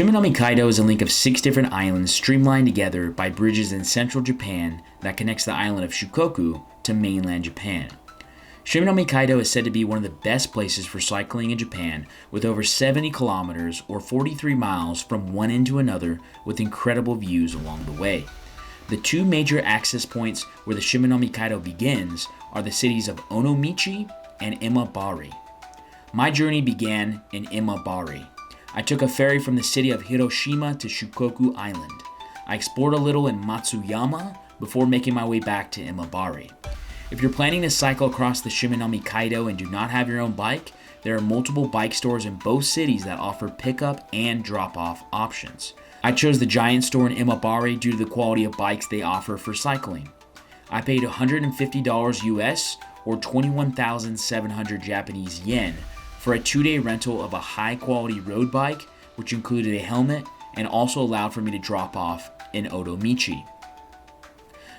Shimanami Kaido is a link of 6 different islands streamlined together by bridges in central Japan that connects the island of Shikoku to mainland Japan. Shimanami Kaido is said to be one of the best places for cycling in Japan, with over 70 kilometers or 43 miles from one end to another with incredible views along the way. The 2 major access points where the Shimanami Kaido begins are the cities of Onomichi and Imabari. My journey began in Imabari. I took a ferry from the city of Hiroshima to Shikoku Island. I explored a little in Matsuyama before making my way back to Imabari. If you're planning to cycle across the Shimanami Kaido and do not have your own bike, there are multiple bike stores in both cities that offer pickup and drop-off options. I chose the Giant store in Imabari due to the quality of bikes they offer for cycling. I paid $150 US or 21,700 Japanese yen for a 2-day rental of a high-quality road bike, which included a helmet and also allowed for me to drop off in Onomichi.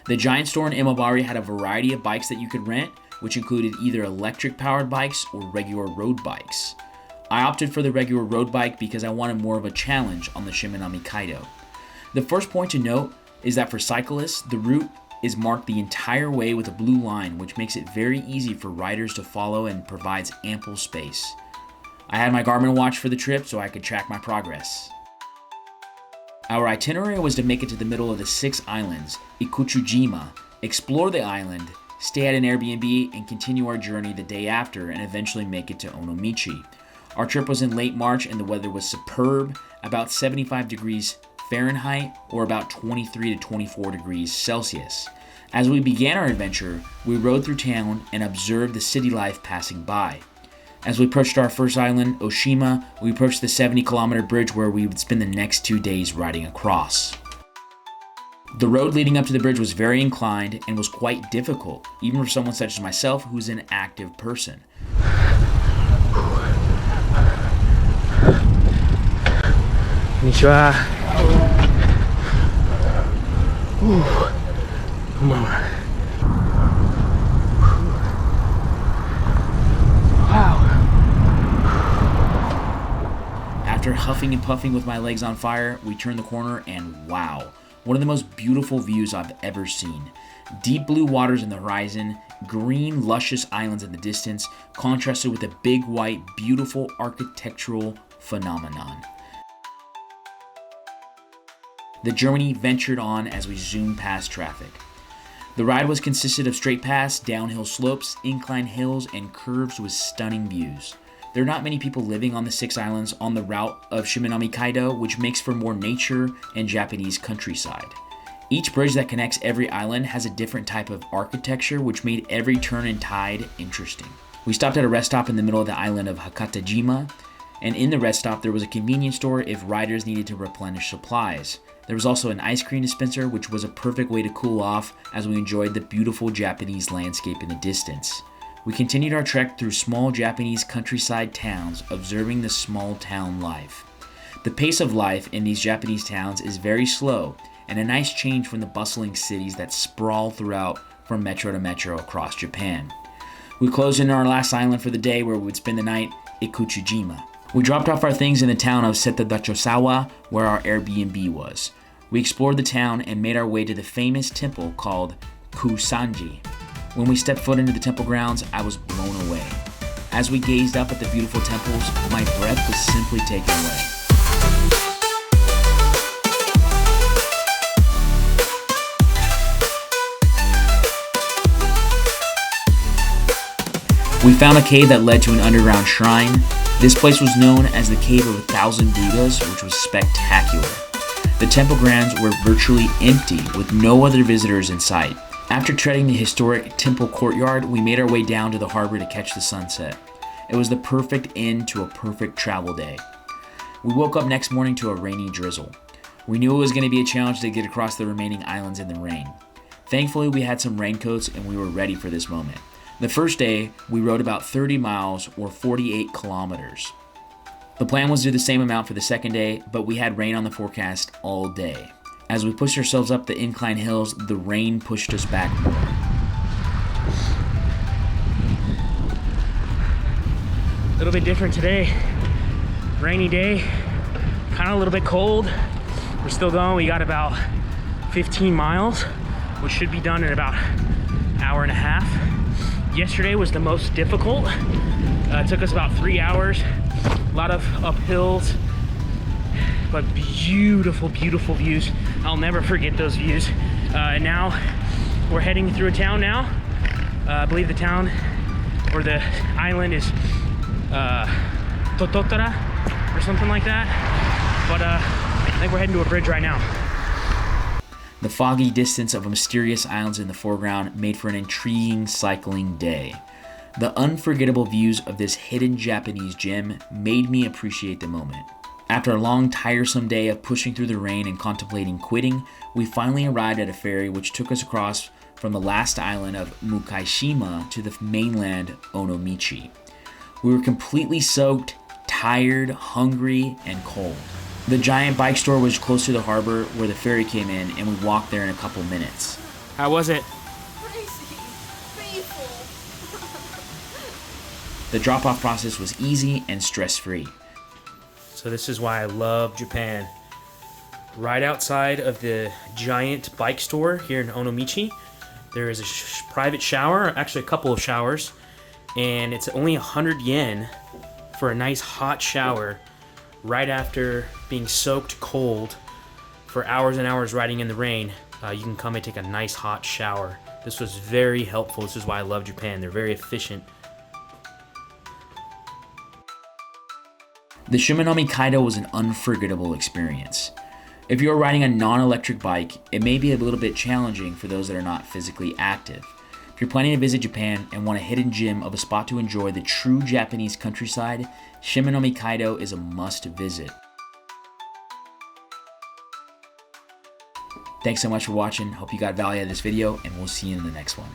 The Giant store in Imabari had a variety of bikes that you could rent, which included either electric-powered bikes or regular road bikes. I opted for the regular road bike because I wanted more of a challenge on the Shimanami Kaido. The first point to note is that for cyclists, the route is marked the entire way with a blue line, which makes it very easy for riders to follow and provides ample space. I had my Garmin watch for the trip so I could track my progress. Our itinerary was to make it to the middle of the 6 islands, Ikuchijima, explore the island, stay at an Airbnb, and continue our journey the day after and eventually make it to Onomichi. Our trip was in late March and the weather was superb, about 75 degrees Fahrenheit or about 23 to 24 degrees Celsius. As we began our adventure, we rode through town and observed the city life passing by. As we approached our first island, Oshima, we approached the 70-kilometer bridge where we would spend the next 2 days riding across. The road leading up to the bridge was very inclined and was quite difficult, even for someone such as myself who's an active person. Konnichiwa. After huffing and puffing with my legs on fire, we turned the corner and wow, one of the most beautiful views I've ever seen. Deep blue waters in the horizon, green luscious islands in the distance, contrasted with a big white, beautiful architectural phenomenon. The journey ventured on as we zoomed past traffic. The ride was consisted of straight paths, downhill slopes, inclined hills, and curves with stunning views. There are not many people living on the 6 islands on the route of Shimanami Kaido, which makes for more nature and Japanese countryside. Each bridge that connects every island has a different type of architecture, which made every turn and tide interesting. We stopped at a rest stop in the middle of the island of Ikuchijima, and in the rest stop there was a convenience store if riders needed to replenish supplies. There was also an ice cream dispenser, which was a perfect way to cool off as we enjoyed the beautiful Japanese landscape in the distance. We continued our trek through small Japanese countryside towns, observing the small town life. The pace of life in these Japanese towns is very slow, and a nice change from the bustling cities that sprawl throughout from metro to metro across Japan. We closed in our last island for the day where we would spend the night, Ikuchijima. We dropped off our things in the town of Setadachosawa, where our Airbnb was. We explored the town and made our way to the famous temple called Kusanji. When we stepped foot into the temple grounds, I was blown away. As we gazed up at the beautiful temples, my breath was simply taken away. We found a cave that led to an underground shrine. This place was known as the Cave of 1,000 Buddhas, which was spectacular. The temple grounds were virtually empty, with no other visitors in sight. After treading the historic temple courtyard, we made our way down to the harbor to catch the sunset. It was the perfect end to a perfect travel day. We woke up next morning to a rainy drizzle. We knew it was going to be a challenge to get across the remaining islands in the rain. Thankfully, we had some raincoats and we were ready for this moment. The first day, we rode about 30 miles or 48 kilometers. The plan was to do the same amount for the second day, but we had rain on the forecast all day. As we pushed ourselves up the incline hills, the rain pushed us back more. A little bit different today. Rainy day. Kind of a little bit cold. We're still going. We got about 15 miles, which should be done in about an hour and a half. Yesterday was the most difficult. It took us about 3 hours. A lot of uphills, but beautiful, beautiful views. I'll never forget those views. And now we're heading through a town now. I believe the town or the island is Tototora or something like that. But I think we're heading to a bridge right now. The foggy distance of mysterious islands in the foreground made for an intriguing cycling day. The unforgettable views of this hidden Japanese gem made me appreciate the moment. After a long, tiresome day of pushing through the rain and contemplating quitting, we finally arrived at a ferry which took us across from the last island of Ikuchijima to the mainland Onomichi. We were completely soaked, tired, hungry, and cold. The giant bike store was close to the harbor where the ferry came in, and we walked there in a couple minutes. How was it? Crazy. Painful. The drop-off process was easy and stress-free. So this is why I love Japan. Right outside of the giant bike store here in Onomichi, there is a private shower, actually a couple of showers, and it's only 100 yen for a nice hot shower right after being soaked cold for hours and hours riding in the rain. You can come and take a nice hot shower. This was very helpful. This is why I love Japan. They're very efficient. The Shimanami Kaido was an unforgettable experience. If you're riding a non-electric bike, it may be a little bit challenging for those that are not physically active. If you're planning to visit Japan and want a hidden gem of a spot to enjoy the true Japanese countryside, Shimanami Kaido is a must visit. Thanks so much for watching. Hope you got value out of this video, and we'll see you in the next one.